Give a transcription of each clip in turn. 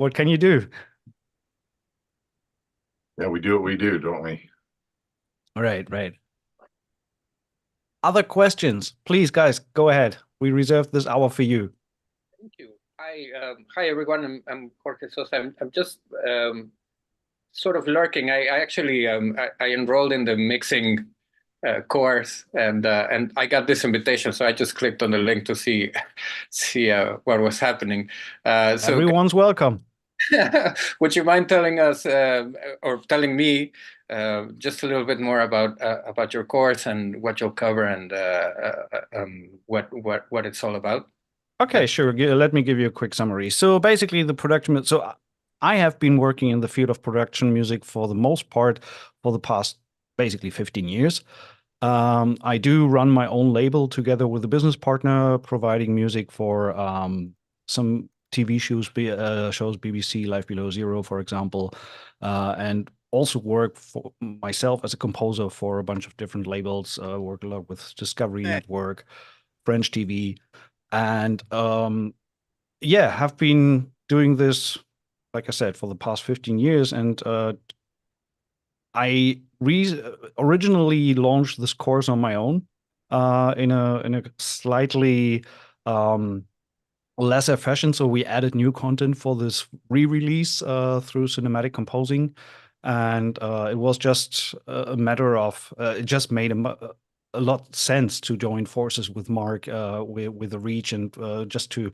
What can you do? Yeah, we do what we do, don't we? Right. Other questions? Please, guys, go ahead. We reserved this hour for you. Thank you. Hi everyone. I'm Jorge Sosa. I'm just sort of lurking. I actually I enrolled in the mixing course, and I got this invitation, so I just clicked on the link to see what was happening. So Everyone's welcome. would you mind telling us or telling me just a little bit more about your course and what you'll cover and what it's all about? Okay, sure. Let me give you a quick summary. So basically, the production. So I have been working in the field of production music for the most part for the past basically 15 years. I do run my own label together with a business partner, providing music for some TV shows, BBC Life Below Zero, for example, and also work for myself as a composer for a bunch of different labels. Work a lot with Discovery Network, French TV. And yeah, have been doing this, like I said, for the past 15 years. And I originally launched this course on my own in a slightly lesser fashion. So we added new content for this re-release through cinematic composing. And it was just a matter of, it just made a lot of sense to join forces with Mark with the reach and just to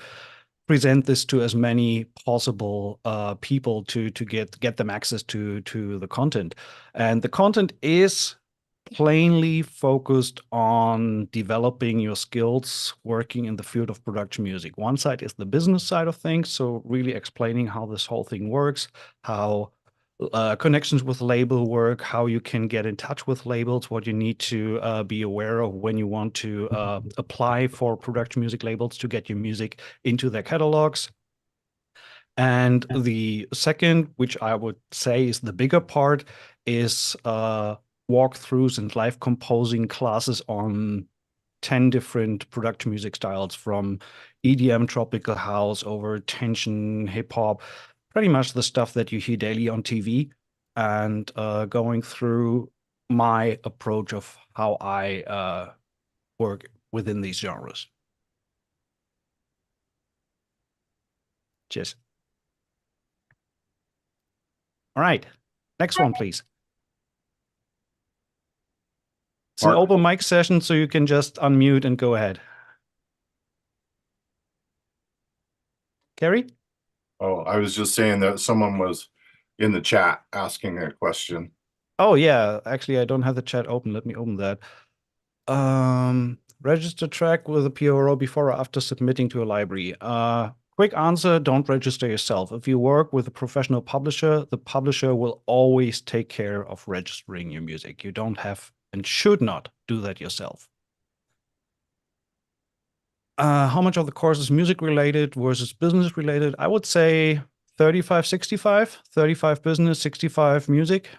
present this to as many possible people to get them access to the content. And the content is plainly focused on developing your skills working in the field of production music. One side is the business side of things, so really explaining how this whole thing works, how connections with label work, how you can get in touch with labels, what you need to be aware of when you want to apply for production music labels to get your music into their catalogs. And the second, which I would say is the bigger part, is walkthroughs and live composing classes on 10 different production music styles, from EDM, tropical house, over tension, hip hop, pretty much the stuff that you hear daily on TV, and going through my approach of how I work within these genres. Cheers. All right, next one, please. It's an open mic session, so you can just unmute and go ahead. Carrie? Oh, I was just saying that someone was in the chat asking a question. Oh, yeah. Actually, I don't have the chat open. Let me open that. Register track with a PRO before or after submitting to a library. Quick answer, don't register yourself. If you work with a professional publisher, the publisher will always take care of registering your music. You don't have and should not do that yourself. How much of the course is music related versus business related? I would say 35-65, 35 business, 65 music.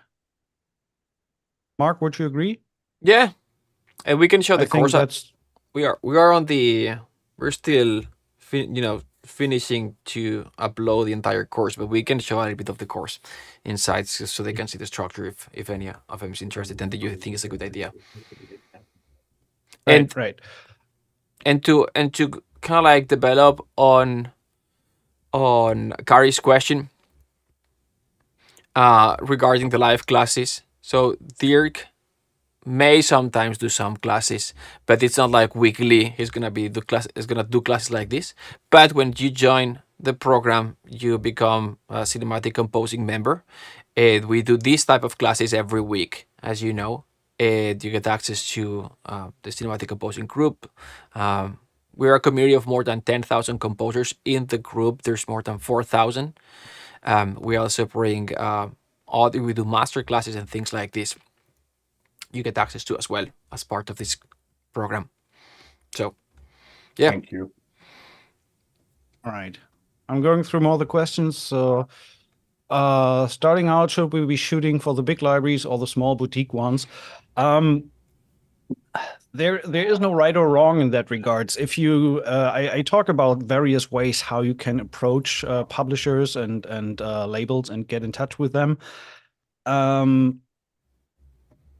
Mark, would you agree? Yeah, and we can show the course. That's... We're still finishing to upload the entire course, but we can show a little bit of the course inside so they can see the structure if any of them is interested and that you think is a good idea. Right. And to kind of like develop on Kari's question regarding the live classes. So Dirk may sometimes do some classes, but it's not like weekly. He's gonna do classes like this. But when you join the program, you become a cinematic composing member. And we do this type of classes every week, as you know. And you get access to the cinematic composing group. We're a community of more than 10,000 composers. In the group, there's more than 4,000. We also bring we do master classes and things like this. You get access to as well as part of this program. So, yeah. Thank you. All right. I'm going through more of the questions. So, starting out, should we be shooting for the big libraries or the small boutique ones? there is no right or wrong in that regards. If you, I talk about various ways how you can approach publishers and labels and get in touch with them.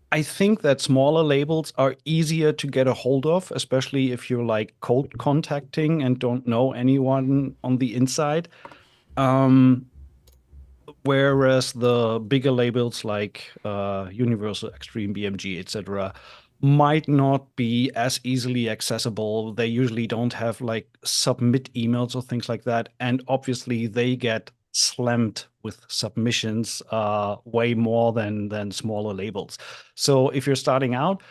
I think that smaller labels are easier to get a hold of, especially if you're like cold contacting and don't know anyone on the inside. Whereas the bigger labels like Universal, Extreme, BMG, etc., might not be as easily accessible. They usually don't have like submit emails or things like that. And obviously they get slammed with submissions way more than smaller labels. So if you're starting out,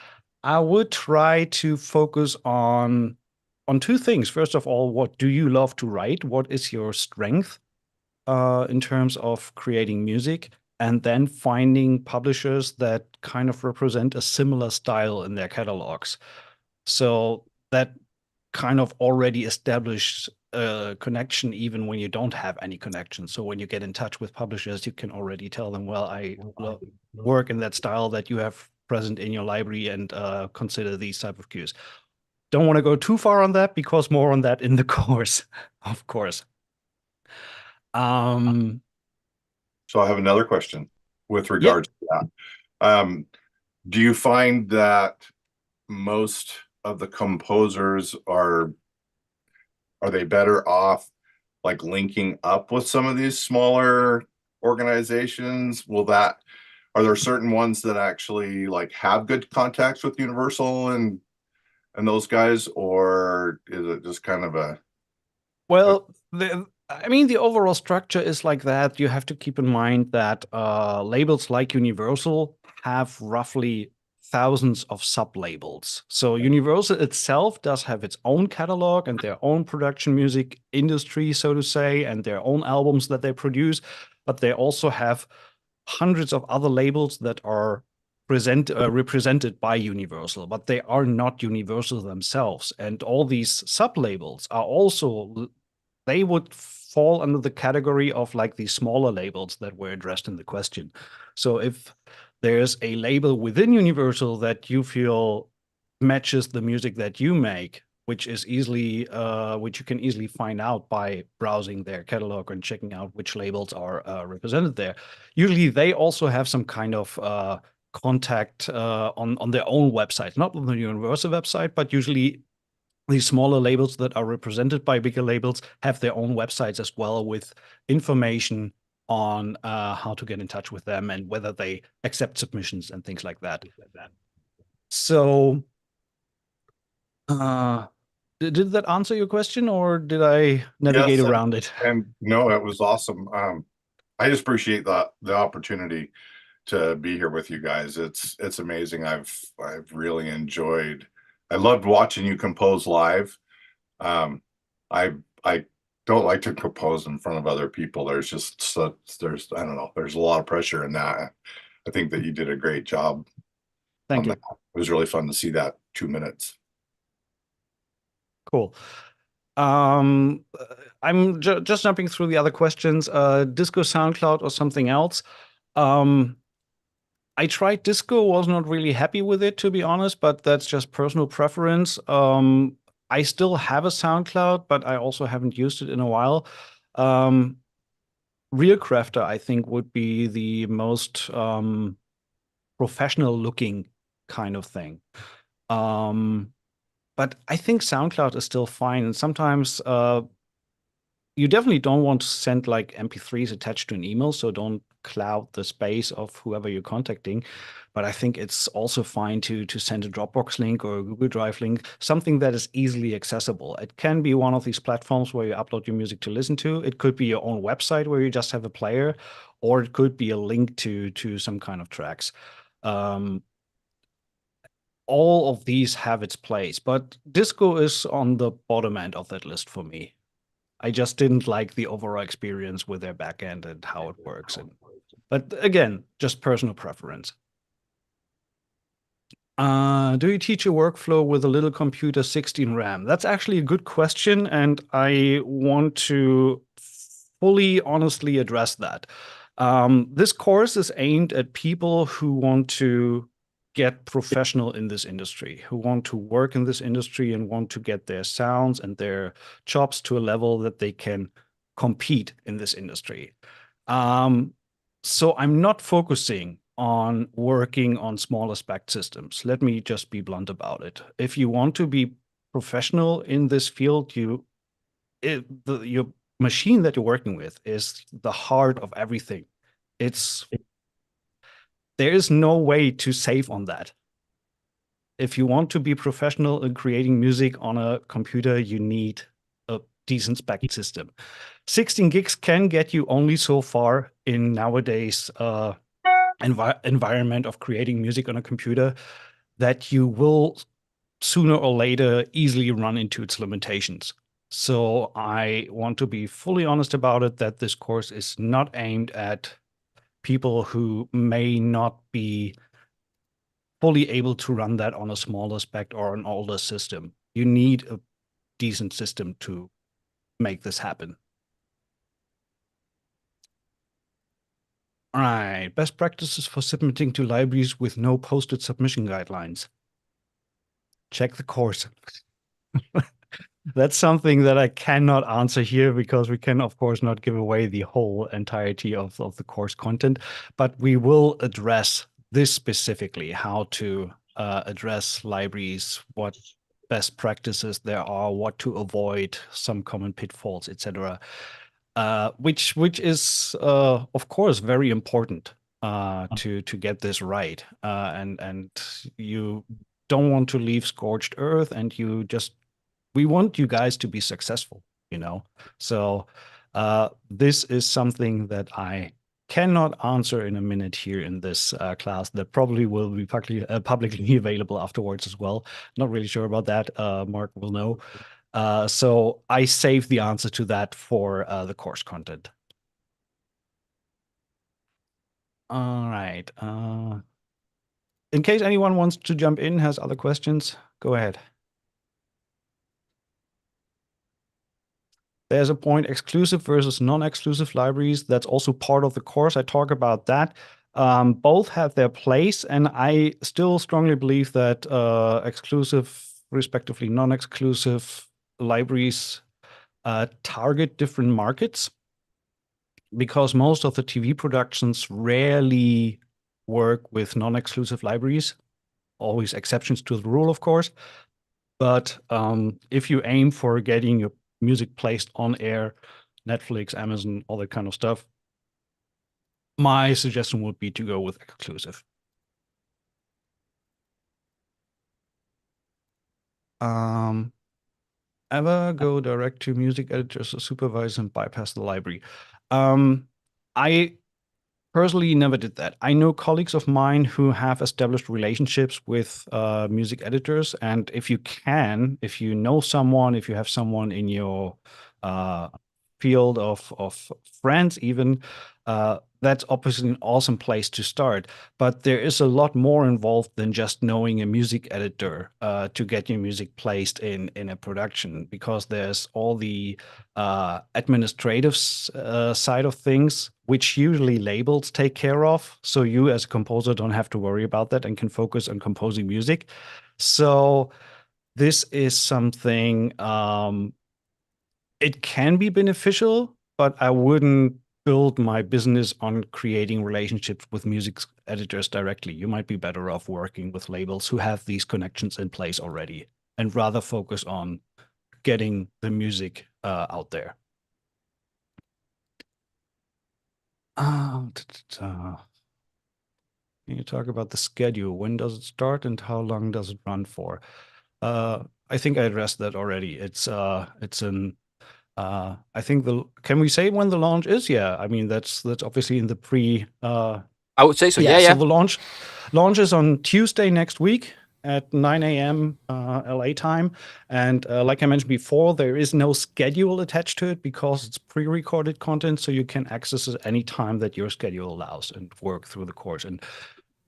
I would try to focus on two things. First of all, what do you love to write? What is your strength in terms of creating music? And then finding publishers that kind of represent a similar style in their catalogs. So that kind of already established a connection even when you don't have any connection. So when you get in touch with publishers, you can already tell them, well, I work in that style that you have present in your library and consider these type of cues. Don't want to go too far on that because more on that in the course, of course. So I have another question with regards to that. Do you find that most of the composers are they better off like linking up with some of these smaller organizations? Are there certain ones that actually like have good contacts with Universal and those guys, or is it just kind of a well, I mean, the overall structure is like that. You have to keep in mind that labels like Universal have roughly thousands of sub-labels. So Universal itself does have its own catalog and their own production music industry, so to say, and their own albums that they produce. But they also have hundreds of other labels that are represented by Universal, but they are not Universal themselves. And all these sub-labels are also, they would fall under the category of like the smaller labels that were addressed in the question. So if there's a label within Universal that you feel matches the music that you make, which is easily, which you can easily find out by browsing their catalog and checking out which labels are represented there. Usually they also have some kind of contact on their own website, not on the Universal website, but usually these smaller labels that are represented by bigger labels have their own websites as well with information on how to get in touch with them and whether they accept submissions and things like that. So did that answer your question, or did I navigate around it? And no, it was awesome. I just appreciate the opportunity to be here with you guys. It's amazing. I've really enjoyed. I loved watching you compose live. I don't like to compose in front of other people. There's just I don't know. There's a lot of pressure in that. I think that you did a great job. Thank you. That. It was really fun to see that 2 minutes. Cool. I'm just jumping through the other questions. Disco, SoundCloud, or something else. I tried Disco, was not really happy with it, to be honest, but that's just personal preference. I still have a SoundCloud, but I also haven't used it in a while. Realcrafter, I think, would be the most professional looking kind of thing. But I think SoundCloud is still fine. And sometimes you definitely don't want to send like MP3s attached to an email, so don't cloud the space of whoever you're contacting. But I think it's also fine to send a Dropbox link or a Google Drive link, something that is easily accessible. It can be one of these platforms where you upload your music to listen to. It could be your own website where you just have a player, or it could be a link to some kind of tracks. All of these have its place, but Disco is on the bottom end of that list for me. I just didn't like the overall experience with their backend and how it works. But again, just personal preference. Do you teach a workflow with a little computer 16 RAM? That's actually a good question, and I want to fully honestly address that. This course is aimed at people who want to get professional in this industry, who want to work in this industry and want to get their sounds and their chops to a level that they can compete in this industry. So I'm not focusing on working on smaller spec systems. Let me just be blunt about it. If you want to be professional in this field, your machine that you're working with is the heart of everything. There is no way to save on that. If you want to be professional in creating music on a computer, you need a decent spec system. 16 gigs can get you only so far in nowadays environment of creating music on a computer, that you will sooner or later easily run into its limitations. So I want to be fully honest about it, that this course is not aimed at people who may not be fully able to run that on a smaller spec or an older system. You need a decent system to make this happen. All right, best practices for submitting to libraries with no posted submission guidelines. Check the course. That's something that I cannot answer here, because we can, of course, not give away the whole entirety of the course content, but we will address this specifically, how to address libraries, what best practices there are, what to avoid, some common pitfalls, etc. Which is, of course, very important to get this right. And you don't want to leave scorched earth, and we want you guys to be successful, So this is something that I cannot answer in a minute here in this class, that probably will be publicly available afterwards as well. Not really sure about that. Mark will know. So I save the answer to that for the course content. All right. In case anyone wants to jump in, has other questions, go ahead. There's a point, exclusive versus non-exclusive libraries. That's also part of the course. I talk about that. Both have their place, and I still strongly believe that exclusive, respectively non-exclusive libraries target different markets, because most of the TV productions rarely work with non-exclusive libraries. Always exceptions to the rule, of course. But if you aim for getting your music placed on air, Netflix, Amazon, all that kind of stuff, my suggestion would be to go with exclusive. Ever go direct to music editors or supervise and bypass the library? I personally never did that. I know colleagues of mine who have established relationships with music editors, and if you know someone, if you have someone in your field of friends even, that's obviously an awesome place to start. But there is a lot more involved than just knowing a music editor to get your music placed in a production, because there's all the administrative side of things, which usually labels take care of. So you as a composer don't have to worry about that and can focus on composing music. So this is something, it can be beneficial, but I wouldn't build my business on creating relationships with music editors directly. You might be better off working with labels who have these connections in place already, and rather focus on getting the music out there. Can you talk about the schedule? When does it start and how long does it run for? I think I addressed that already. It's an I think can we say when the launch is? Yeah, I mean that's obviously in the pre. I would say so. Yeah. So the launch is on Tuesday next week at 9 a.m. LA time, and like I mentioned before, there is no schedule attached to it because it's pre-recorded content, so you can access it any time that your schedule allows and work through the course. And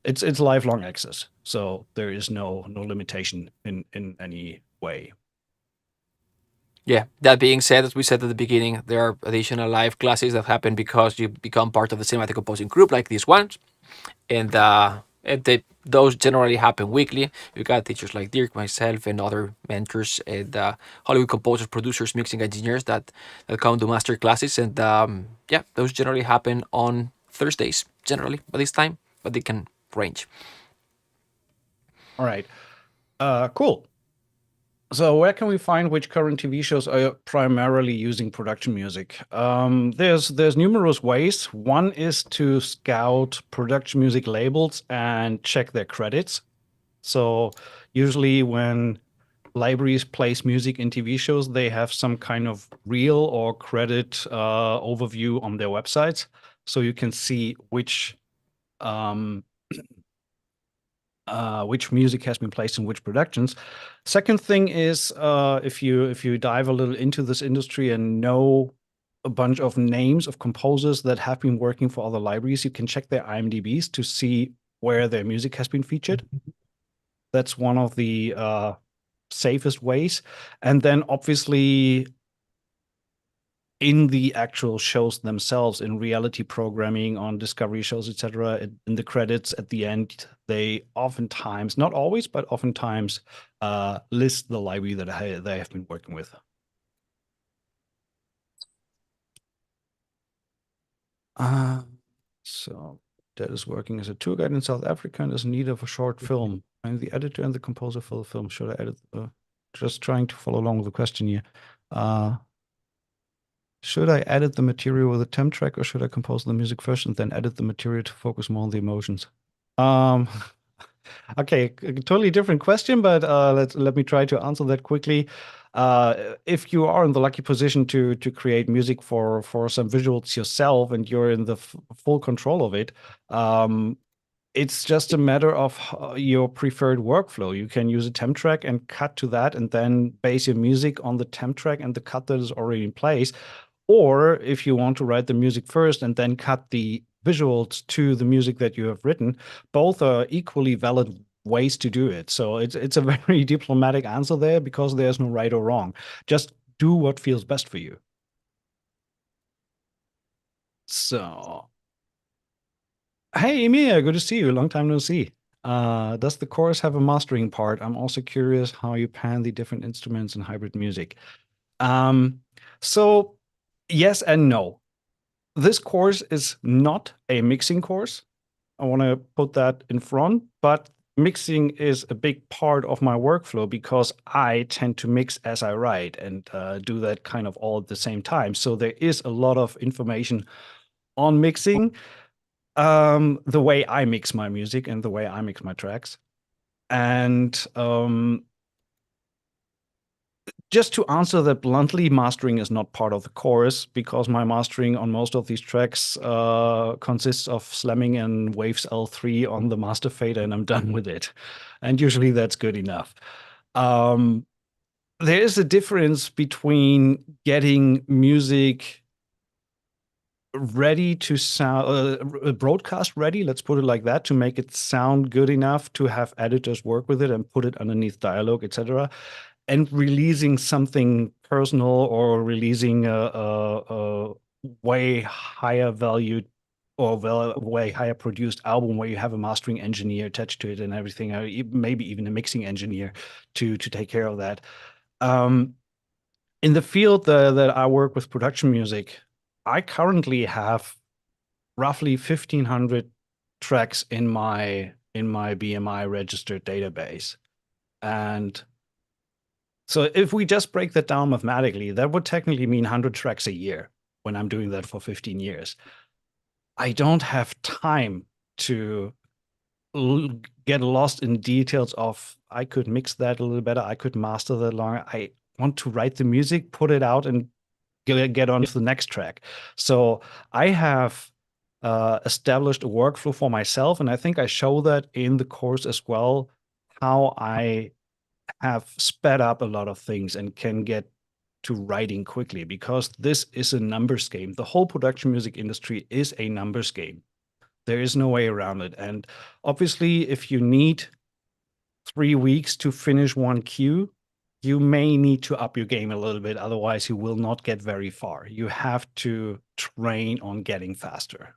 it's lifelong access, so there is no limitation in any way. Yeah, that being said, as we said at the beginning, there are additional live classes that happen because you become part of the cinematic composing group, like these ones. And Those generally happen weekly. You got teachers like Dirk, myself, and other mentors and Hollywood composers, producers, mixing engineers that come to master classes. And yeah, those generally happen on Thursdays, generally by this time, but they can range. All right. Cool. So where can we find which current TV shows are primarily using production music? There's numerous ways. One is to scout production music labels and check their credits. So usually when libraries place music in TV shows, they have some kind of reel or credit overview on their websites, so you can see which music has been placed in which productions. Second thing is, if you dive a little into this industry and know a bunch of names of composers that have been working for other libraries, you can check their IMDb's to see where their music has been featured. That's one of the safest ways. And then obviously in the actual shows themselves, in reality programming, on Discovery shows, etc., in the credits at the end, they oftentimes, not always, but oftentimes list the library that they have been working with. So that is working as a tour guide in South Africa and is in need of a short film. I'm the editor and the composer for the film. Should I edit? Just trying to follow along with the question here. Should I edit the material with a temp track, or should I compose the music first and then edit the material to focus more on the emotions? Okay, a totally different question, but let me try to answer that quickly. If you are in the lucky position to create music for some visuals yourself and you're in the full control of it, it's just a matter of your preferred workflow. You can use a temp track and cut to that and then base your music on the temp track and the cut that is already in place. Or if you want to write the music first and then cut the visuals to the music that you have written, both are equally valid ways to do it. So it's a very diplomatic answer there, because there's no right or wrong. Just do what feels best for you. So, hey, Emilia, good to see you. Long time no see. Does the chorus have a mastering part? I'm also curious how you pan the different instruments in hybrid music. So yes and no. This course is not a mixing course. I want to put that in front, but mixing is a big part of my workflow because I tend to mix as I write and do that kind of all at the same time. So there is a lot of information on mixing, the way I mix my music and the way I mix my tracks. And just to answer that bluntly, mastering is not part of the chorus, because my mastering on most of these tracks consists of slamming and waves L3 on the master fader, and I'm done with it. And usually that's good enough. There is a difference between getting music ready to sound, broadcast ready, let's put it like that, to make it sound good enough to have editors work with it and put it underneath dialogue, etc., and releasing something personal, or releasing a way higher valued or way higher produced album where you have a mastering engineer attached to it and everything, or maybe even a mixing engineer to take care of that. In the field that I work with production music, I currently have roughly 1,500 tracks in my BMI registered database. And so if we just break that down mathematically, that would technically mean 100 tracks a year when I'm doing that for 15 years. I don't have time to get lost in details of, I could mix that a little better, I could master that longer. I want to write the music, put it out, and get on to the next track. So I have established a workflow for myself, and I think I show that in the course as well, how I have sped up a lot of things and can get to writing quickly, because this is a numbers game. The whole production music industry is a numbers game. There is no way around it. And obviously, if you need 3 weeks to finish one cue, you may need to up your game a little bit. Otherwise, you will not get very far. You have to train on getting faster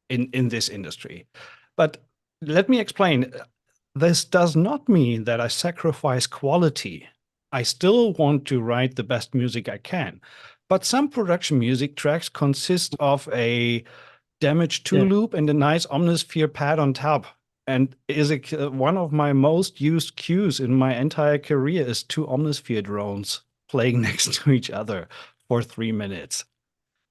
in this industry. But let me explain. This does not mean that I sacrifice quality. I still want to write the best music I can. But some production music tracks consist of a damaged two loop and a nice Omnisphere pad on top. And one of my most used cues in my entire career is two Omnisphere drones playing next to each other for 3 minutes.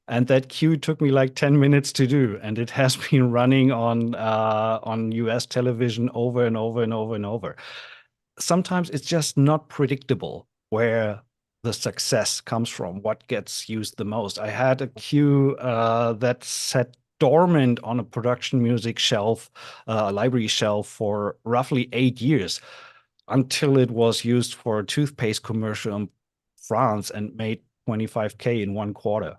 And that cue took me like 10 minutes to do, and it has been running on US television over and over and over and over. Sometimes it's just not predictable where the success comes from, what gets used the most. I had a cue that sat dormant on a production music shelf, a library shelf, for roughly 8 years until it was used for a toothpaste commercial in France and made 25K in 1 quarter.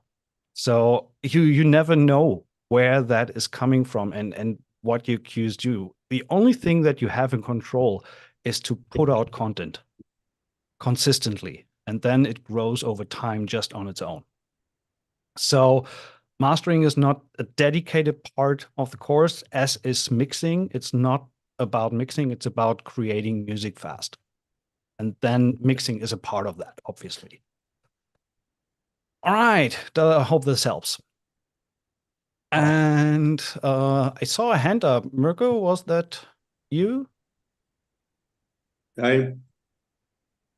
So you never know where that is coming from and what your cues do. The only thing that you have in control is to put out content consistently, and then it grows over time just on its own. So mastering is not a dedicated part of the course, as is mixing. It's not about mixing, it's about creating music fast. And then mixing is a part of that, obviously. All right, I hope this helps. And I saw a hand up. Mirko, was that you? I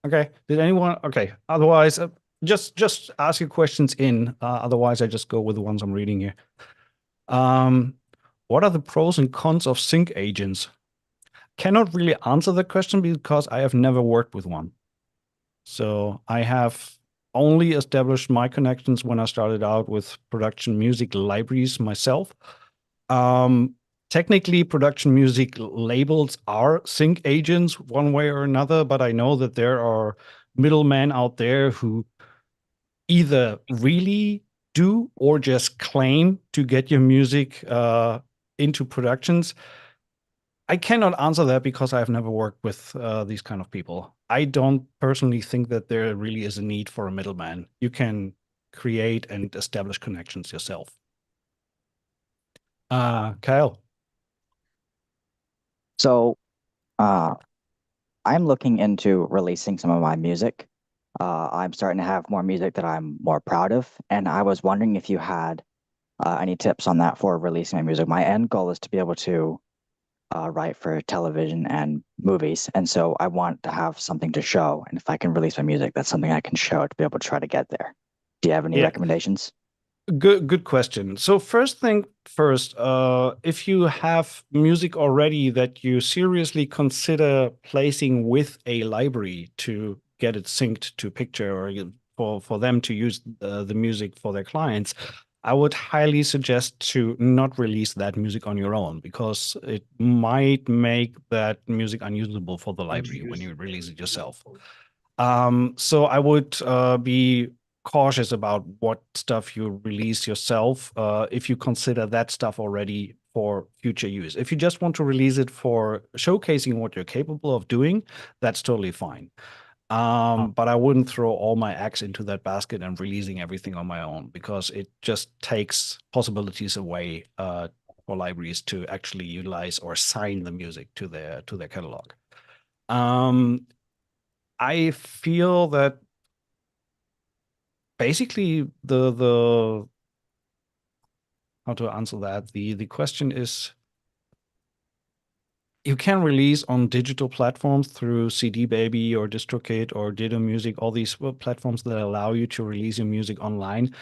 Okay. Did anyone? Okay. Otherwise, just ask your questions in. Otherwise, I just go with the ones I'm reading here. What are the pros and cons of sync agents? Cannot really answer the question because I have never worked with one. So I have only established my connections when I started out with production music libraries myself. Technically, production music labels are sync agents one way or another, but I know that there are middlemen out there who either really do or just claim to get your music into productions. I cannot answer that because I've never worked with these kind of people. I don't personally think that there really is a need for a middleman. You can create and establish connections yourself. Kyle. So I'm looking into releasing some of my music. I'm starting to have more music that I'm more proud of, and I was wondering if you had any tips on that for releasing my music. My end goal is to be able to write for television and movies, and so I want to have something to show. And if I can release my music, that's something I can show to be able to try to get there. Do you have any recommendations? Good question. So first thing first, if you have music already that you seriously consider placing with a library to get it synced to picture or for them to use the music for their clients, I would highly suggest to not release that music on your own because it might make that music unusable for the library when you release it yourself. So I would be cautious about what stuff you release yourself if you consider that stuff already for future use. If you just want to release it for showcasing what you're capable of doing, that's totally fine. But I wouldn't throw all my eggs into that basket and releasing everything on my own because it just takes possibilities away for libraries to actually utilize or sign the music to their catalog. I feel that basically the how to answer that, the question is, you can release on digital platforms through CD Baby or DistroKid or Ditto Music, all these platforms that allow you to release your music online.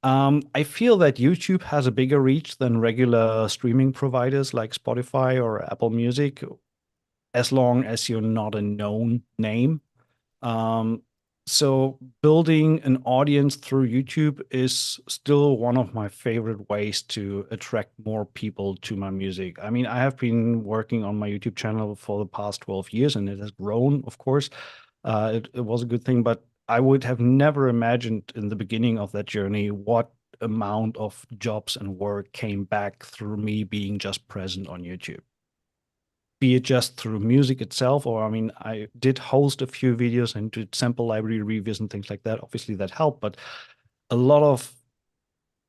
I feel that YouTube has a bigger reach than regular streaming providers like Spotify or Apple Music, as long as you're not a known name. So building an audience through YouTube is still one of my favorite ways to attract more people to my music. I mean, I have been working on my YouTube channel for the past 12 years and it has grown, of course. It was a good thing, but I would have never imagined in the beginning of that journey what amount of jobs and work came back through me being just present on YouTube. Be it just through music itself, or I mean, I did host a few videos and did sample library reviews and things like that. Obviously, that helped, but a lot of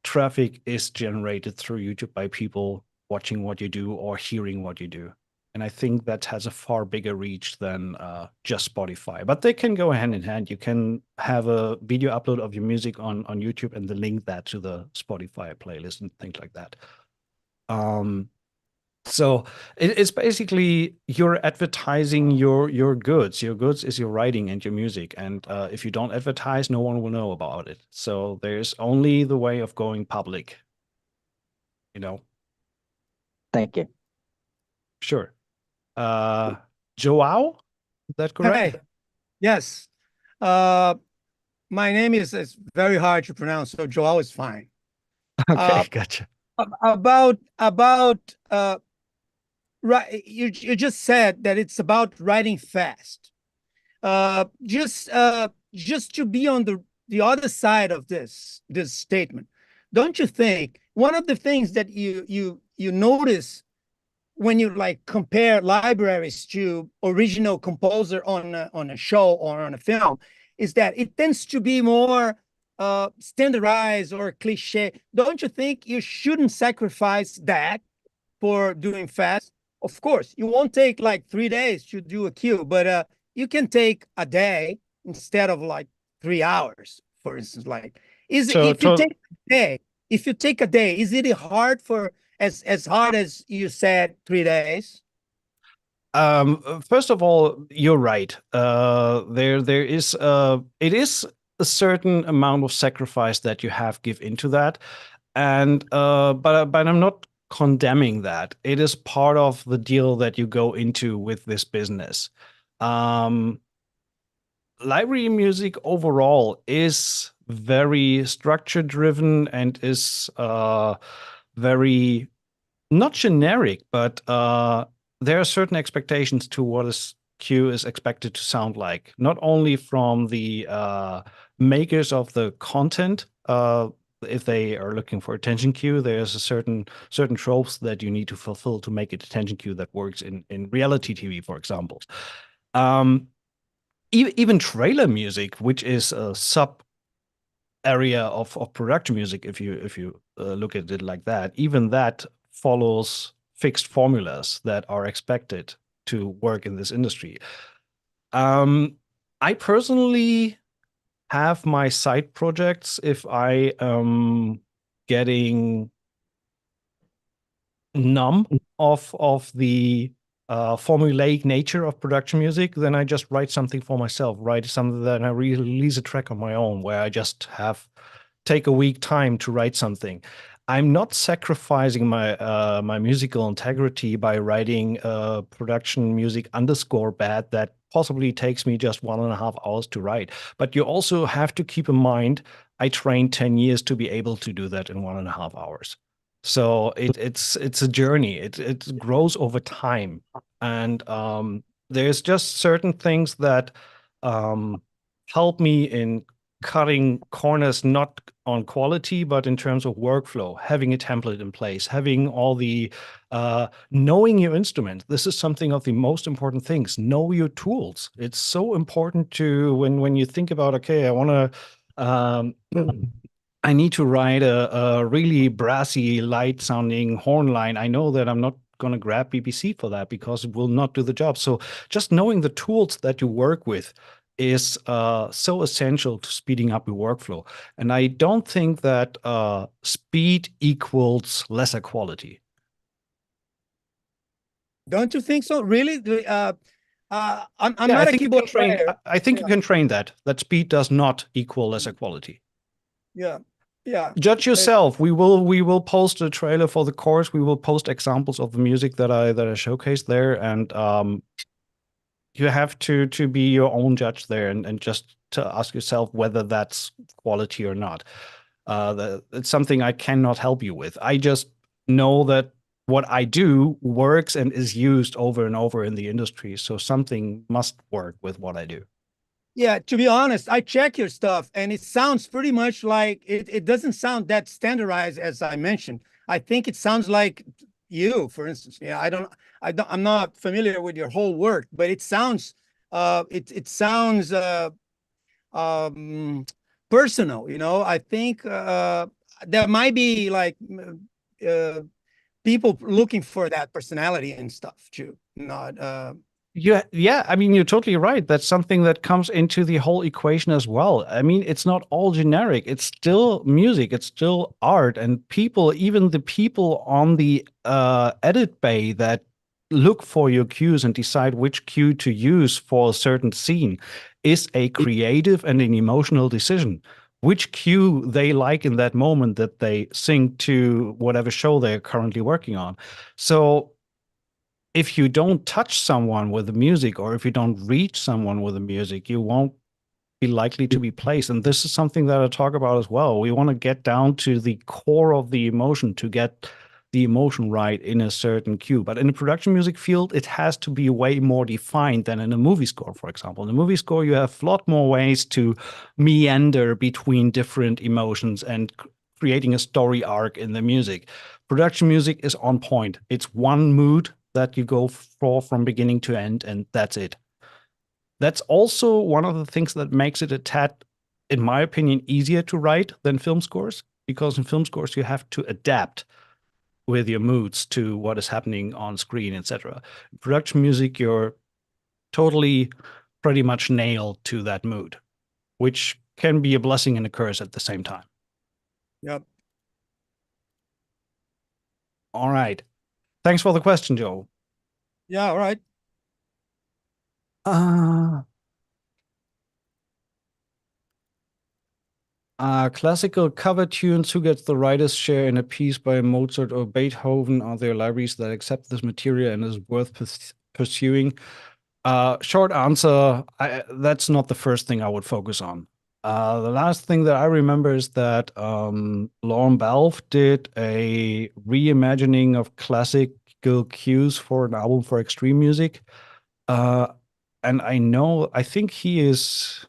traffic is generated through YouTube by people watching what you do or hearing what you do. And I think that has a far bigger reach than just Spotify. But they can go hand in hand. You can have a video upload of your music on YouTube and then link that to the Spotify playlist and things like that. So it's basically you're advertising your goods. Your goods is your writing and your music. And if you don't advertise, no one will know about it. So there's only the way of going public, you know? Thank you. Sure. Joao, is that correct? Hey, yes. My name is very hard to pronounce, so Joao is fine. Okay, gotcha. About right, you just said that it's about writing fast. Just to be on the other side of this statement, don't you think one of the things that you notice when you like compare libraries to original composer on a show or on a film is that it tends to be more standardized or cliche? Don't you think you shouldn't sacrifice that for doing fast? Of course, you won't take like 3 days to do a queue, but you can take a day instead of like 3 hours, for instance. Like, if you take a day, is it hard for as hard as you said 3 days? First of all, you're right. There is it is a certain amount of sacrifice that you have give into that, and but I'm not condemning that. It is part of the deal that you go into with this business. Library music overall is very structure driven and is very not generic, but there are certain expectations to what a queue is expected to sound like, not only from the makers of the content. If they are looking for attention queue, there's a certain tropes that you need to fulfill to make it attention queue that works in reality TV, for example. Even trailer music, which is a sub area of production music, if you look at it like that, even that follows fixed formulas that are expected to work in this industry. I personally have my side projects. If I am getting numb of the formulaic nature of production music, then I just write something for myself, write something that I release a track on my own, where I just take a week time to write something. I'm not sacrificing my my musical integrity by writing production music underscore bad that possibly takes me just 1.5 hours to write. But you also have to keep in mind, I trained 10 years to be able to do that in 1.5 hours. So it's a journey. It grows over time, and there's just certain things that help me in cutting corners, not on quality, but in terms of workflow, having a template in place, having all the knowing your instrument. This is something of the most important things. Know your tools. It's so important to when you think about, okay, I want to. I need to write a really brassy, light-sounding horn line. I know that I'm not going to grab BBC for that because it will not do the job. So just knowing the tools that you work with is so essential to speeding up your workflow. And I don't think that speed equals lesser quality. Don't you think so? Really? I'm Yeah, not a keyboard player. I think you can train that speed does not equal lesser quality. Yeah. Yeah. Judge yourself. We will post a trailer for the course. We will post examples of the music that I showcased there, and you have to be your own judge there, and just to ask yourself whether that's quality or not. It's something I cannot help you with. I just know that what I do works and is used over and over in the industry. So something must work with what I do. Yeah, to be honest, I check your stuff and it sounds pretty much like it doesn't sound that standardized as I mentioned. I think it sounds like you, for instance. Yeah, I'm not familiar with your whole work, but it sounds it sounds personal, you know. I think there might be like people looking for that personality and stuff too. Not Yeah, I mean, you're totally right. That's something that comes into the whole equation as well. I mean, it's not all generic. It's still music. It's still art. And people, even the people on the edit bay that look for your cues and decide which cue to use for a certain scene is a creative and an emotional decision. Which cue they like in that moment that they sync to whatever show they're currently working on. So if you don't touch someone with the music, or if you don't reach someone with the music, you won't be likely to be placed. And this is something that I talk about as well. We want to get down to the core of the emotion to get the emotion right in a certain cue. But in the production music field, it has to be way more defined than in a movie score, for example. In a movie score, you have a lot more ways to meander between different emotions and creating a story arc in the music. Production music is on point. It's one mood that you go for from beginning to end, and that's it. That's also one of the things that makes it a tad, in my opinion, easier to write than film scores, because in film scores you have to adapt with your moods to what is happening on screen, etc. Production music, you're totally pretty much nailed to that mood, which can be a blessing and a curse at the same time. Yep. All right. Thanks for the question, Joe. Yeah, all right. Classical cover tunes, who gets the writer's share in a piece by Mozart or Beethoven? Are there libraries that accept this material and is worth pursuing? Short answer, that's not the first thing I would focus on. The last thing that I remember is that Lorne Balfe did a reimagining of classical cues for an album for extreme music. And I think he is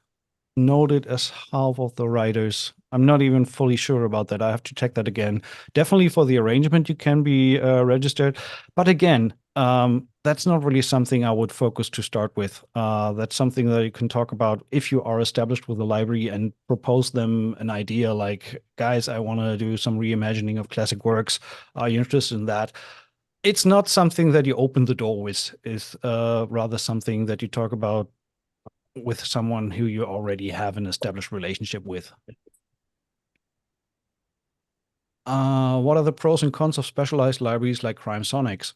noted as half of the writers. I'm not even fully sure about that. I have to check that again. Definitely for the arrangement, you can be registered. But again, that's not really something I would focus to start with. That's something that you can talk about if you are established with a library and propose them an idea like, guys, I want to do some reimagining of classic works. Are you interested in that? It's not something that you open the door with. It's rather something that you talk about with someone who you already have an established relationship with. What are the pros and cons of specialized libraries like Crime Sonics?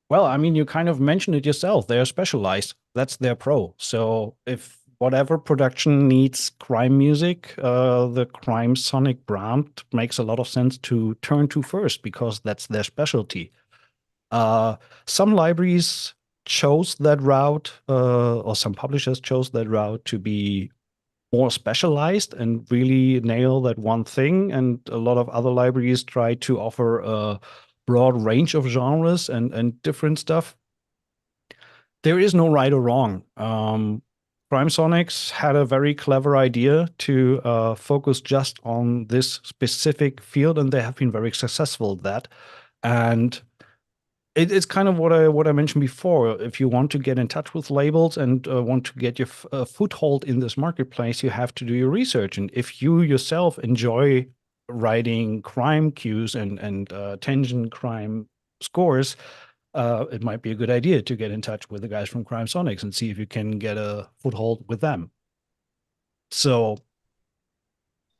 Well, I mean, you kind of mentioned it yourself. They're specialized. That's their pro. So if whatever production needs crime music, the Crime Sonic brand makes a lot of sense to turn to first, because that's their specialty. Some libraries chose that route, or some publishers chose that route to be more specialized and really nail that one thing. And a lot of other libraries try to offer a broad range of genres and different stuff. There is no right or wrong. Crime Sonics had a very clever idea to focus just on this specific field, and they have been very successful at that. And it's kind of what I mentioned before. If you want to get in touch with labels and want to get your foothold in this marketplace, you have to do your research. And if you yourself enjoy writing crime cues and tension crime scores, it might be a good idea to get in touch with the guys from Crime Sonics and see if you can get a foothold with them. So,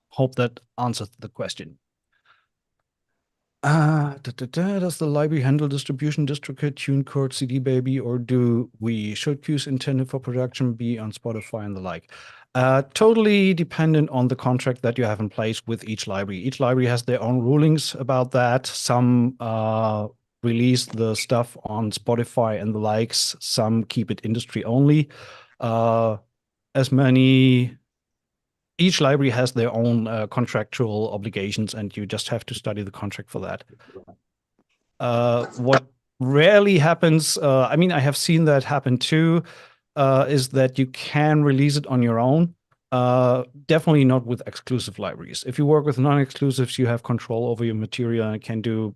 hope that answers the question. Does the library handle distribution, DistroKid, TuneCore, CD Baby, or should cues intended for production be on Spotify and the like? Totally dependent on the contract that you have in place with each library. Each library has their own rulings about that. Some release the stuff on Spotify and the likes. Some keep it industry only. Each library has their own contractual obligations, and you just have to study the contract for that. What rarely happens, I mean, I have seen that happen too, is that you can release it on your own. Definitely not with exclusive libraries. If you work with non-exclusives, you have control over your material and can do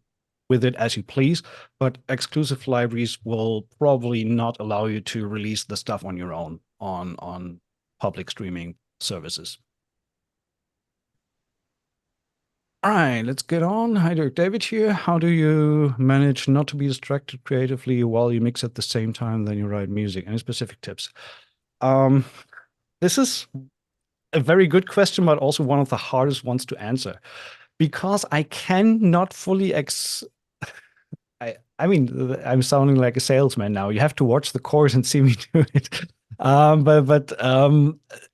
with it as you please. But exclusive libraries will probably not allow you to release the stuff on your own on public streaming services. All right, let's get on. Hi, Dirk, David here. How do you manage not to be distracted creatively while you mix at the same time then you write music? Any specific tips? This is a very good question, but also one of the hardest ones to answer, because I cannot fully I mean, I'm sounding like a salesman now. You have to watch the course and see me do it. But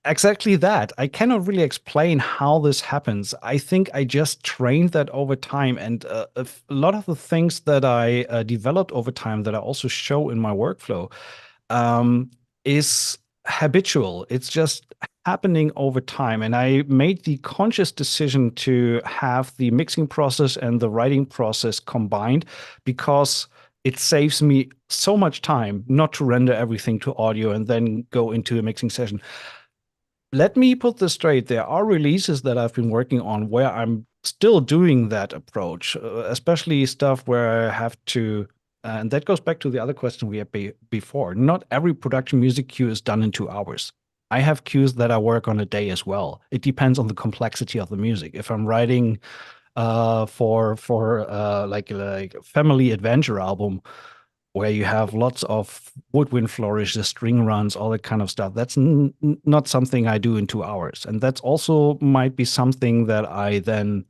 exactly that. I cannot really explain how this happens. I think I just trained that over time, and a lot of the things that I developed over time that I also show in my workflow is habitual. It's just happening over time. And I made the conscious decision to have the mixing process and the writing process combined, because it saves me so much time not to render everything to audio and then go into a mixing session. Let me put this straight. There are releases that I've been working on where I'm still doing that approach, especially stuff where I have to, and that goes back to the other question we had before. Not every production music cue is done in 2 hours. I have cues that I work on a day as well. It depends on the complexity of the music. If I'm writing for like a family adventure album where you have lots of woodwind flourishes, string runs, all that kind of stuff, that's not something I do in 2 hours. And that's also might be something that I then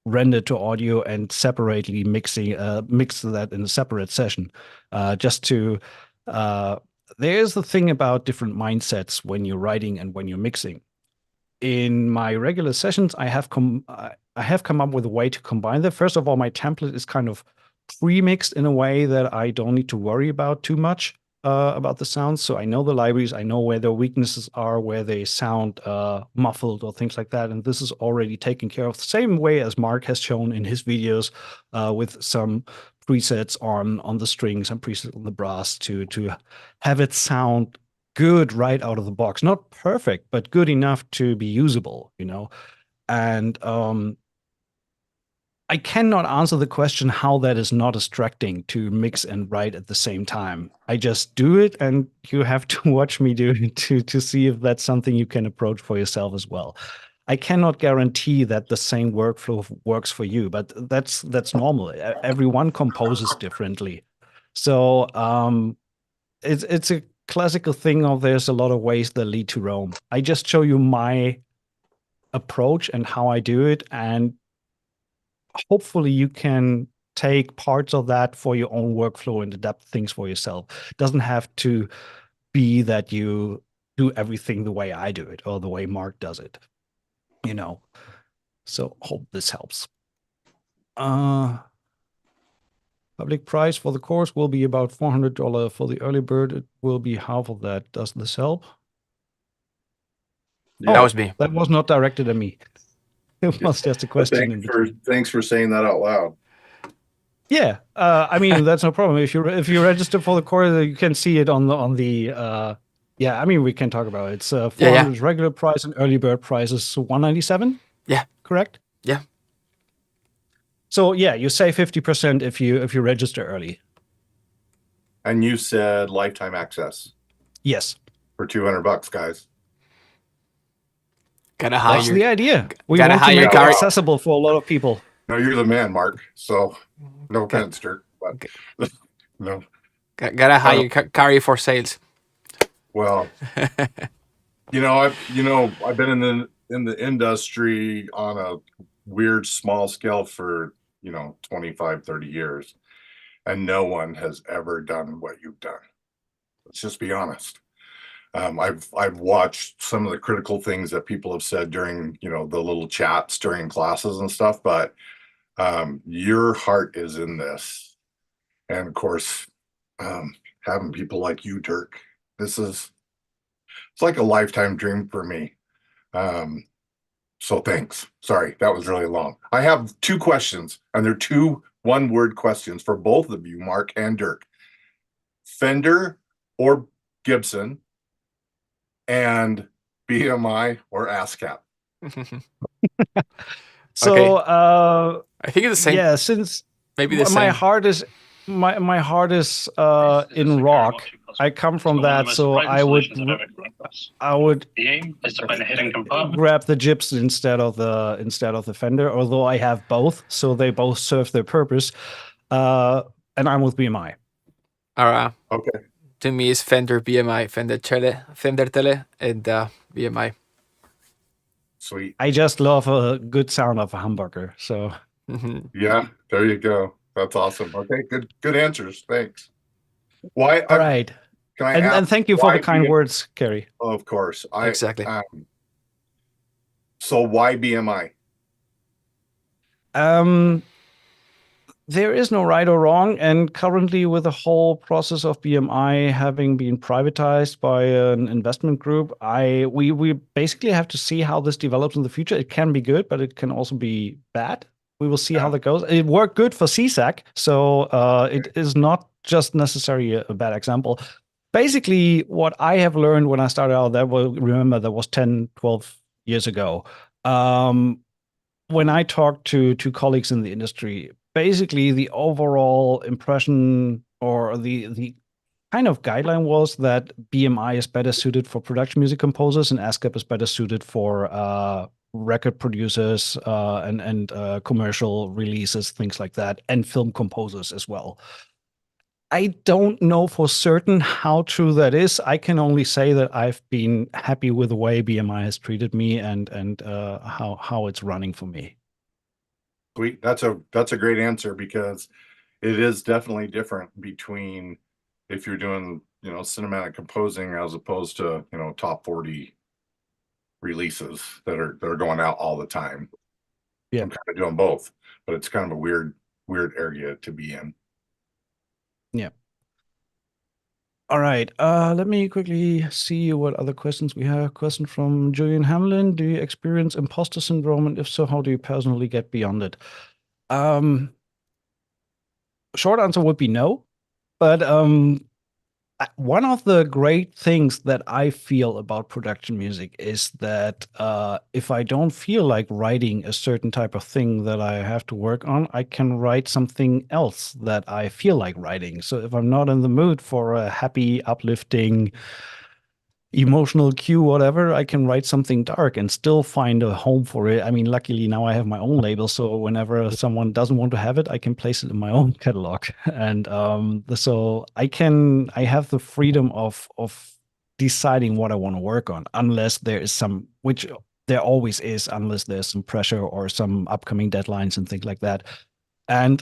render to audio and separately mix that in a separate session, just to there's the thing about different mindsets when you're writing and when you're mixing. In my regular sessions, I have come up with a way to combine them. First of all, my template is kind of pre-mixed in a way that I don't need to worry about too much about the sounds. So I know the libraries, I know where their weaknesses are, where they sound muffled or things like that. And this is already taken care of the same way as Mark has shown in his videos, with some presets on the strings and presets on the brass to have it sound good right out of the box. Not perfect, but good enough to be usable, And I cannot answer the question how that is not distracting to mix and write at the same time. I just do it, and you have to watch me do it to see if that's something you can approach for yourself as well. I cannot guarantee that the same workflow works for you, but that's normal. Everyone composes differently. So it's a classical thing of there's a lot of ways that lead to Rome. I just show you my approach and how I do it, and hopefully you can take parts of that for your own workflow and adapt things for yourself. It doesn't have to be that you do everything the way I do it or the way Mark does it, So hope this helps. Public price for the course will be about $400. For the early bird, it will be half of that. Does this help? Yeah. That was me. That was not directed at me. It was just a question. Thanks for saying that out loud. Yeah, I mean that's no problem. If you register for the course, you can see it on the. Yeah, I mean we can talk about it. It's 400 regular price, and early bird price is $197. Yeah, correct. Yeah. So yeah, you save 50% if you register early. And you said lifetime access. Yes. For $200, guys. Gotta hire. That's the idea. We gotta want to hire make it accessible for a lot of people. No, you're the man, Mark. So no offense, Dirk, but no. Gotta hire Kari for sales. Well, I've been in the industry on a weird small scale for 25, 30 years, and no one has ever done what you've done. Let's just be honest. I've watched some of the critical things that people have said during the little chats during classes and stuff, but your heart is in this, and of course having people like you, Dirk, it's like a lifetime dream for me. So thanks. Sorry, that was really long. I have 2 questions, and they're 2 one-word questions for both of you, Mark and Dirk. Fender or Gibson, and BMI or ASCAP. So I think it's the same. Yeah, since maybe the same. My heart is my heart is in rock. I come from that, so I would grab the Gyps instead of the Fender, although I have both, so they both serve their purpose. And I'm with BMI. All right. Okay. To me, it's Fender, BMI, Fender Tele, and BMI. Sweet. I just love a good sound of a humbucker. So yeah, there you go. That's awesome. Okay, good answers. Thanks. Why? All right. Can I ask, and thank you for the kind words, Kerry. Of course. Exactly. So why BMI? There is no right or wrong, and currently with the whole process of BMI having been privatized by an investment group, we basically have to see how this develops in the future. It can be good, but it can also be bad. We will see how that goes. It worked good for CSAC, so it is not just necessarily a bad example. Basically, what I have learned when I started out, that was 10, 12 years ago. When I talked to colleagues in the industry, basically the overall impression or the kind of guideline was that BMI is better suited for production music composers and ASCAP is better suited for record producers and commercial releases, things like that, and film composers as well. I don't know for certain how true that is. I can only say that I've been happy with the way BMI has treated me and how it's running for me. Sweet. That's a great answer, because it is definitely different between if you're doing, cinematic composing as opposed to, top 40 releases that are going out all the time. Yeah. I'm kind of doing both, but it's kind of a weird area to be in. Yeah. All right. Let me quickly see what other questions we have. Question from Julian Hamlin. Do you experience imposter syndrome? And if so, how do you personally get beyond it? Short answer would be no. But one of the great things that I feel about production music is that if I don't feel like writing a certain type of thing that I have to work on, I can write something else that I feel like writing. So if I'm not in the mood for a happy, uplifting, emotional cue, whatever, I can write something dark and still find a home for it. I mean, luckily now I have my own label, so whenever someone doesn't want to have it, I can place it in my own catalog. And so I have the freedom of deciding what I want to work on, unless there is some, which there always is, unless there's some pressure or some upcoming deadlines and things like that. And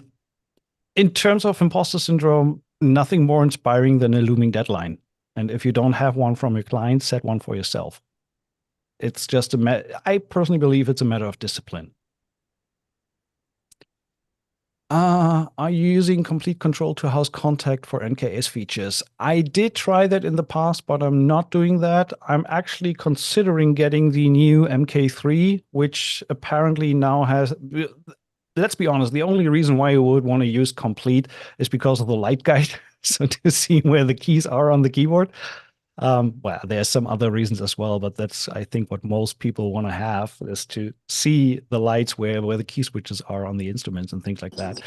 in terms of imposter syndrome, nothing more inspiring than a looming deadline. And if you don't have one from your client, set one for yourself. It's just I personally believe it's a matter of discipline. Are you using complete control to house contact for NKS features? I did try that in the past, but I'm not doing that. I'm actually considering getting the new MK3, which apparently now has... Let's be honest, the only reason why you would want to use complete is because of the light guide. So to see where the keys are on the keyboard. Well, there's some other reasons as well, but that's, I think, what most people want to have, is to see the lights where the key switches are on the instruments and things like that.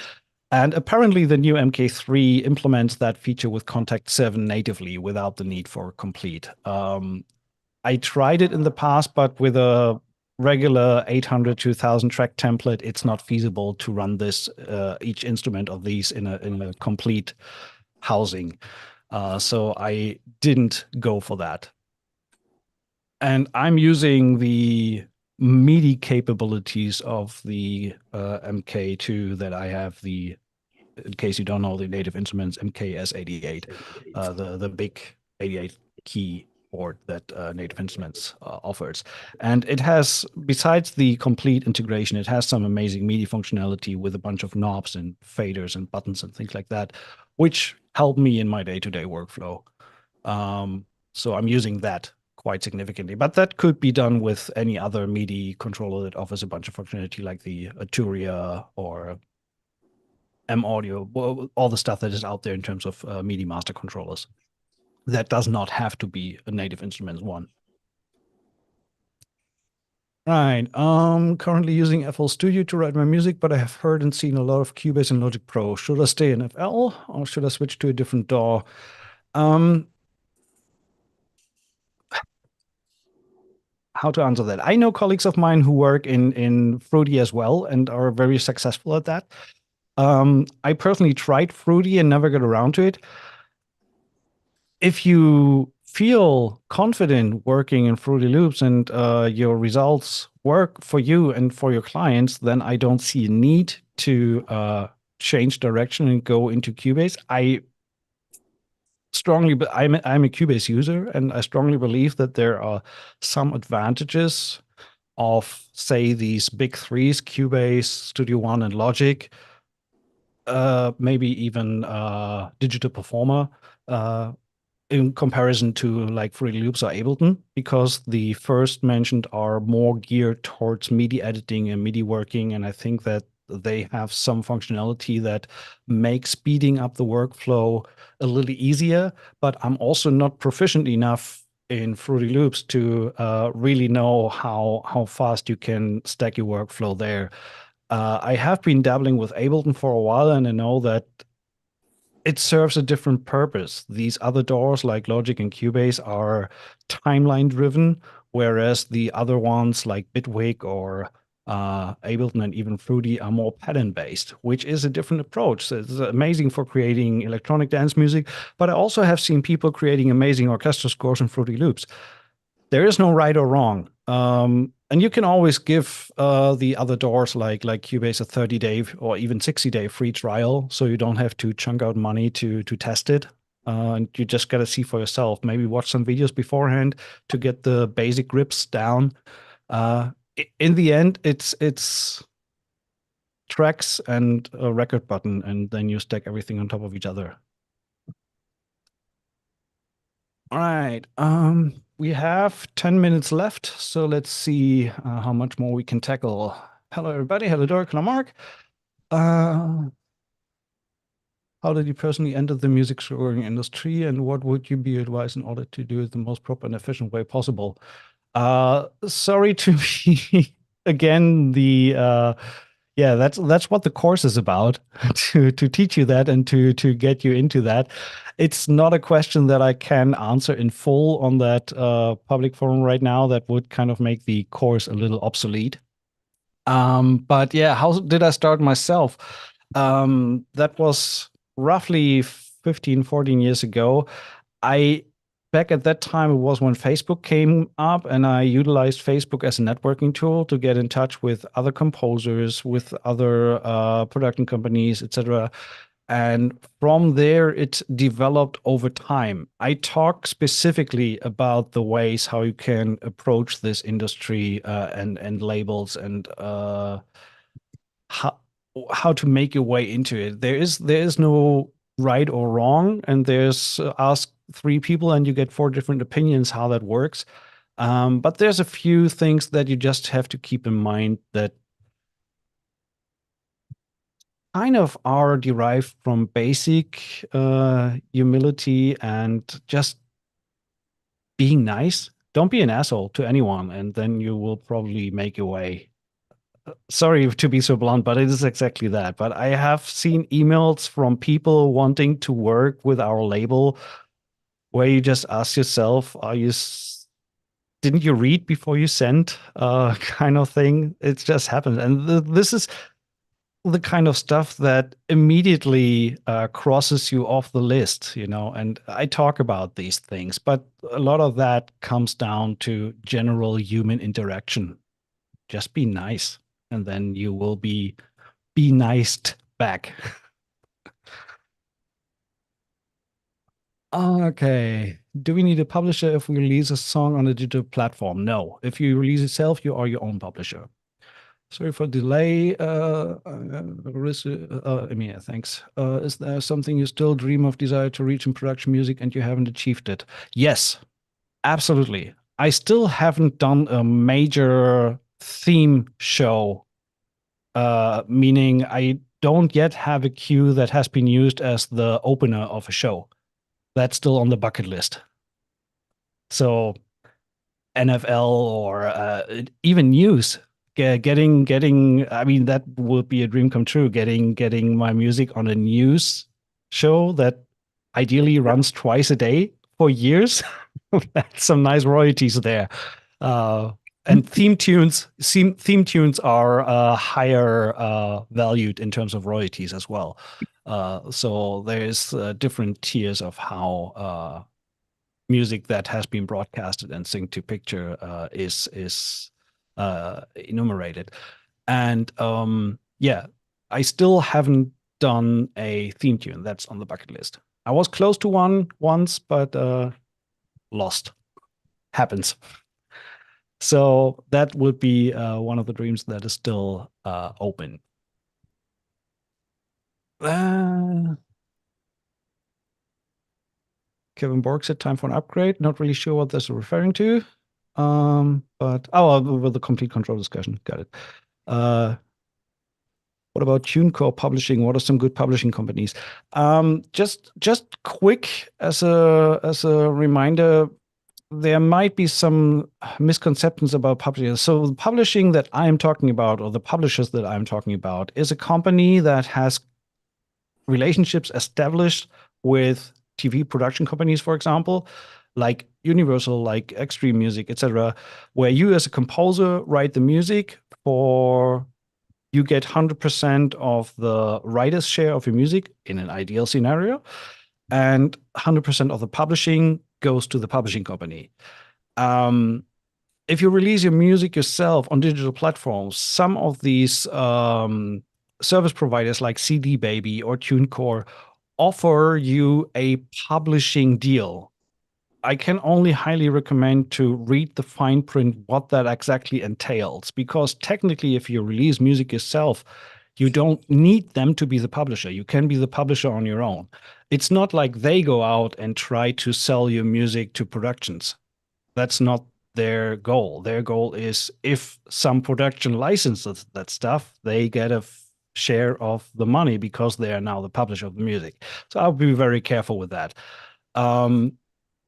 And apparently the new MK3 implements that feature with Contact 7 natively without the need for complete. I tried it in the past, but with a regular 800 to 1000 track template, it's not feasible to run this each instrument of these in a complete housing. So I didn't go for that. And I'm using the MIDI capabilities of the MK2 that I have, in case you don't know, the Native Instruments MKS88, the big 88 keyboard that Native Instruments offers. And it has, besides the complete integration, it has some amazing MIDI functionality with a bunch of knobs and faders and buttons and things like that, which help me in my day-to-day workflow. So I'm using that quite significantly, but that could be done with any other MIDI controller that offers a bunch of functionality, like the Arturia or M-Audio, all the stuff that is out there in terms of MIDI master controllers. That does not have to be a Native Instruments one. Right. Currently using FL Studio to write my music, but I have heard and seen a lot of Cubase and Logic Pro. Should I stay in FL or should I switch to a different DAW? How to answer that? I know colleagues of mine who work in Fruity as well and are very successful at that. I personally tried Fruity and never got around to it. If you feel confident working in Fruity Loops and your results work for you and for your clients, then I don't see a need to change direction and go into Cubase. But I'm a Cubase user, and I strongly believe that there are some advantages of, say, these big threes: Cubase, Studio One, and Logic. Maybe even Digital Performer. In comparison to like Fruity Loops or Ableton, because the first mentioned are more geared towards MIDI editing and MIDI working. And I think that they have some functionality that makes speeding up the workflow a little easier. But I'm also not proficient enough in Fruity Loops to really know how fast you can stack your workflow there. I have been dabbling with Ableton for a while, and I know that it serves a different purpose. These other DAWs like Logic and Cubase are timeline driven, whereas the other ones like Bitwig or Ableton and even Fruity are more pattern based, which is a different approach. So it's amazing for creating electronic dance music, but I also have seen people creating amazing orchestral scores in Fruity Loops. There is no right or wrong. And you can always give the other DAWs like Cubase a 30-day or even 60-day free trial, so you don't have to chunk out money to test it. And you just got to see for yourself. Maybe watch some videos beforehand to get the basic grips down. In the end, it's tracks and a record button, and then you stack everything on top of each other. All right. We have 10 minutes left, so let's see how much more we can tackle. Hello, everybody. Hello, Dirk. Hello, Mark. How did you personally enter the music scoring industry, and what would you be advised in order to do it the most proper and efficient way possible? Sorry to be again yeah, that's what the course is about, to teach you that and to get you into that. It's not a question that I can answer in full on that public forum right now. That would kind of make the course a little obsolete. But yeah, how did I start myself? That was roughly 15, 14 years ago. Back at that time, it was when Facebook came up, and I utilized Facebook as a networking tool to get in touch with other composers, with other production companies, etc. And from there, it developed over time. I talk specifically about the ways how you can approach this industry and labels and how to make your way into it. There is no right or wrong, and there's ask 3 people and you get 4 different opinions how that works. But there's a few things that you just have to keep in mind that kind of are derived from basic humility and just being nice. Don't be an asshole to anyone, and then you will probably make your way. Sorry to be so blunt, but it is exactly that. But I have seen emails from people wanting to work with our label where you just ask yourself, didn't you read before you sent, kind of thing? It just happens. And this is the kind of stuff that immediately crosses you off the list, and I talk about these things, but a lot of that comes down to general human interaction. Just be nice, and then you will be niced back. Okay. Do we need a publisher if we release a song on a digital platform? No. If you release it yourself, you are your own publisher. Sorry for delay. Thanks. Is there something you still dream of, desire to reach in production music, and you haven't achieved it? Yes, absolutely. I still haven't done a major theme show, meaning I don't yet have a cue that has been used as the opener of a show. That's still on the bucket list. So NFL or even news. Getting. I mean, that would be a dream come true. Getting my music on a news show that ideally runs twice a day for years. That's some nice royalties there. And theme tunes are higher valued in terms of royalties as well. So there's different tiers of how music that has been broadcasted and synced to picture is enumerated. And yeah, I still haven't done a theme tune. That's on the bucket list. I was close to one once, but lost. Happens. So that would be one of the dreams that is still open. Kevin Borg said time for an upgrade. Not really sure what this is referring to. But with the complete control discussion. Got it. What about TuneCore publishing? What are some good publishing companies? Just quick as a reminder, there might be some misconceptions about publishing. So the publishing that I'm talking about, or the publishers that I'm talking about, is a company that has relationships established with TV production companies, for example, like Universal, like Extreme Music, etc., where you as a composer write the music you get 100% of the writer's share of your music in an ideal scenario, and 100% of the publishing goes to the publishing company. If you release your music yourself on digital platforms, some of these service providers like CD Baby or TuneCore offer you a publishing deal. I can only highly recommend to read the fine print what that exactly entails, because technically if you release music yourself, you don't need them to be the publisher. You can be the publisher on your own. It's not like they go out and try to sell your music to productions. That's not their goal. Their goal is if some production licenses that stuff, they get a share of the money because they are now the publisher of the music. So I'll be very careful with that.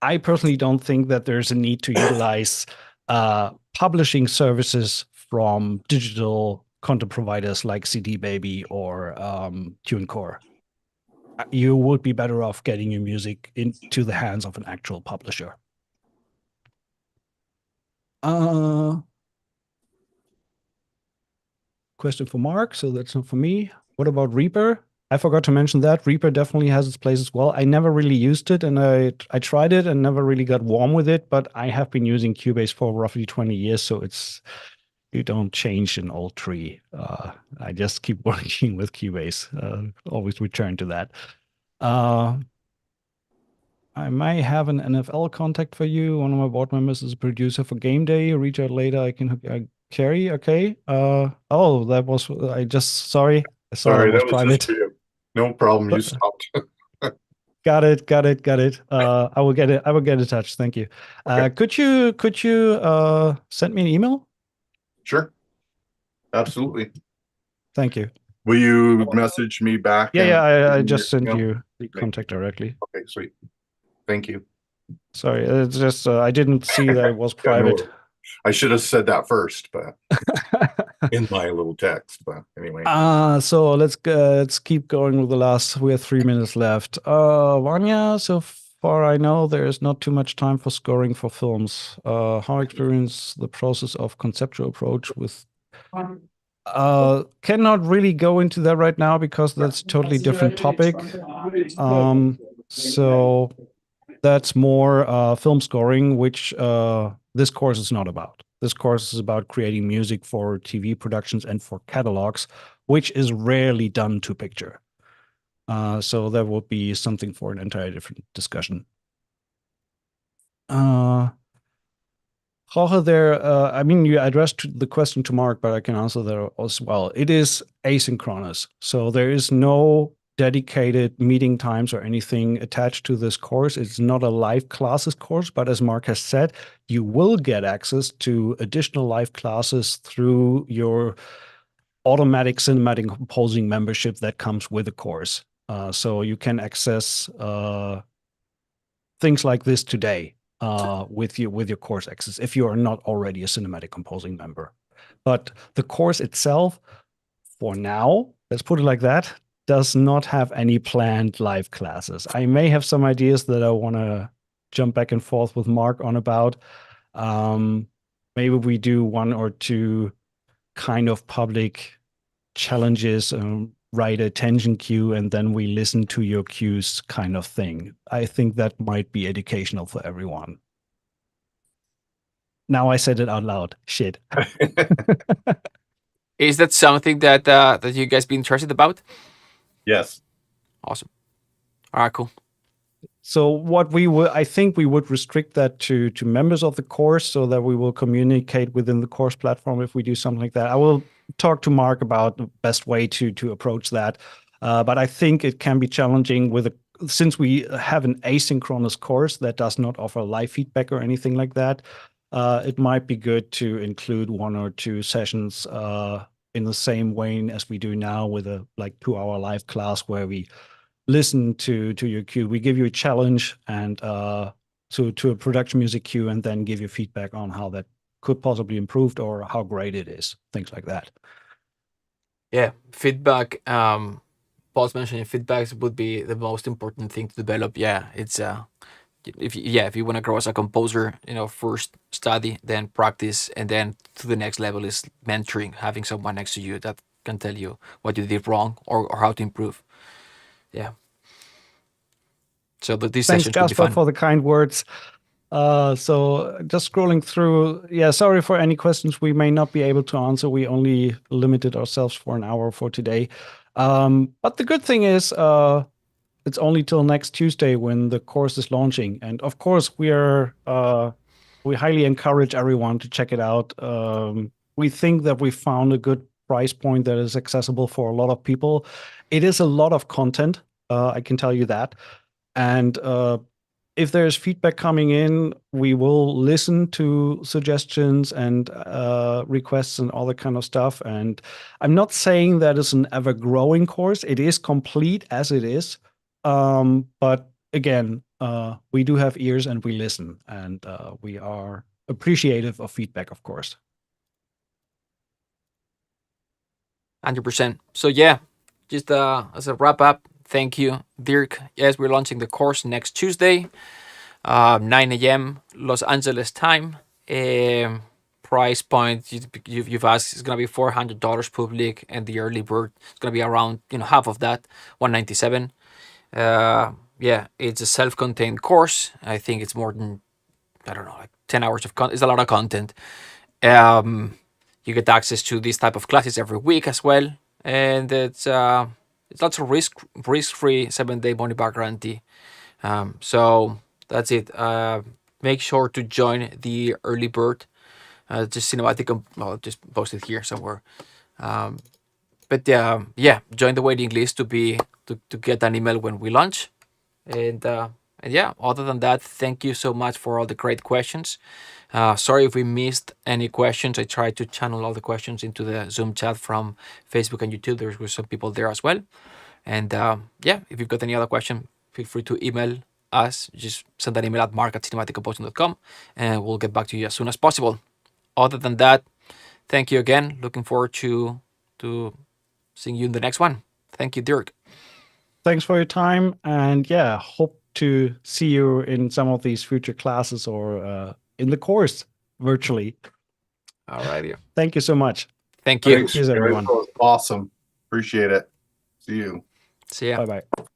I personally don't think that there's a need to utilize publishing services from digital content providers like CD Baby or TuneCore. You would be better off getting your music into the hands of an actual publisher. Question for Mark, so that's not for me. What about Reaper? I forgot to mention that. Reaper definitely has its place as well. I never really used it, and I tried it and never really got warm with it, but I have been using Cubase for roughly 20 years, so you don't change an old tree. I just keep working with Cubase. Always return to that. I may have an NFL contact for you. One of my board members is a producer for Game Day. Reach out later. I can carry. Okay. Oh, that was sorry. I saw Sorry, that was that was private. just for you. No problem. You stopped. Got it. I will get it. I will get in touch. Thank you. Okay. Could you send me an email? Sure. Absolutely. Thank you. Will you message me back? Yeah. I just sent email? you the contact directly. Okay, sweet. Thank you. Sorry, it's just I didn't see that it was Yeah, no private. worries. I should have said that first, but in my little text. But anyway. So let's keep going with the last. We have 3 minutes left. Vanya, so far I know there is not too much time for scoring for films. How experience the process of conceptual approach with cannot really go into that right now because that's a totally different topic. So that's more film scoring, which this course is not about. This course is about creating music for TV productions and for catalogs, which is rarely done to picture. So that would be something for an entirely different discussion. Jorge, I mean, you addressed the question to Mark, but I can answer that as well. It is asynchronous. So there is no dedicated meeting times or anything attached to this course. It's not a live classes course, but as Mark has said, you will get access to additional live classes through your automatic cinematic composing membership that comes with the course. So you can access things like this today. with your course access if you are not already a cinematic composing member. But the course itself, for now, let's put it like that, does not have any planned live classes. I may have some ideas that I want to jump back and forth with Mark on about. Maybe we do 1 or 2 kind of public challenges, write a attention cue, and then we listen to your cues kind of thing. I think that might be educational for everyone. Now I said it out loud. Shit. Is that something that that you guys be interested about? Yes. Awesome. All right, cool. So what I think we would restrict that to members of the course, so that we will communicate within the course platform if we do something like that. I will talk to Mark about the best way to approach that. But I think it can be challenging since we have an asynchronous course that does not offer live feedback or anything like that. It might be good to include 1 or 2 sessions in the same vein as we do now, with a 2-hour live class where we listen to your cue. We give you a challenge and to a production music cue, and then give you feedback on how that could possibly improved or how great it is, things like that. Yeah, feedback. Paul's mentioning feedbacks would be the most important thing to develop. Yeah, it's if you want to grow as a composer, first study, then practice, and then to the next level is mentoring, having someone next to you that can tell you what you did wrong or how to improve. Yeah. So these Thanks, sessions could be Jasper, fun. for the kind words. So just scrolling through, sorry for any questions we may not be able to answer. We only limited ourselves for an hour for today. But the good thing is, it's only till next Tuesday when the course is launching. And of course, we highly encourage everyone to check it out. We think that we found a good price point that is accessible for a lot of people. It is a lot of content, I can tell you that. And if there's feedback coming in, we will listen to suggestions and requests and all that kind of stuff. And I'm not saying that it's an ever-growing course. It is complete as it is. But again, we do have ears and we listen, and we are appreciative of feedback, of course. 100%. So yeah, just as a wrap up, thank you, Dirk. Yes, we're launching the course next Tuesday, 9 a.m. Los Angeles time. Price point you've asked is gonna be $400 public, and the early bird is gonna be around half of that, $197. Yeah, it's a self-contained course. I think it's more than 10 hours of content. It's a lot of content. You get access to these type of classes every week as well, and it's lots of risk-free 7-day money back guarantee. So that's it. Make sure to join the early bird. Just cinematic. I'll just post it here somewhere. But yeah, join the waiting list to get an email when we launch. And yeah, other than that, thank you so much for all the great questions. Sorry if we missed any questions. I tried to channel all the questions into the Zoom chat from Facebook and YouTube. There were some people there as well. And yeah, if you've got any other question, feel free to email us. Just send an email at mark@cinematiccomposing.com, and we'll get back to you as soon as possible. Other than that, thank you again. Looking forward to seeing you in the next one. Thank you, Dirk. Thanks for your time, and yeah, hope to see you in some of these future classes or in the course virtually. All righty. Thank you so much. Thank you. Thanks, Cheers, everyone. That was awesome. Appreciate it. See you. See ya. Bye-bye.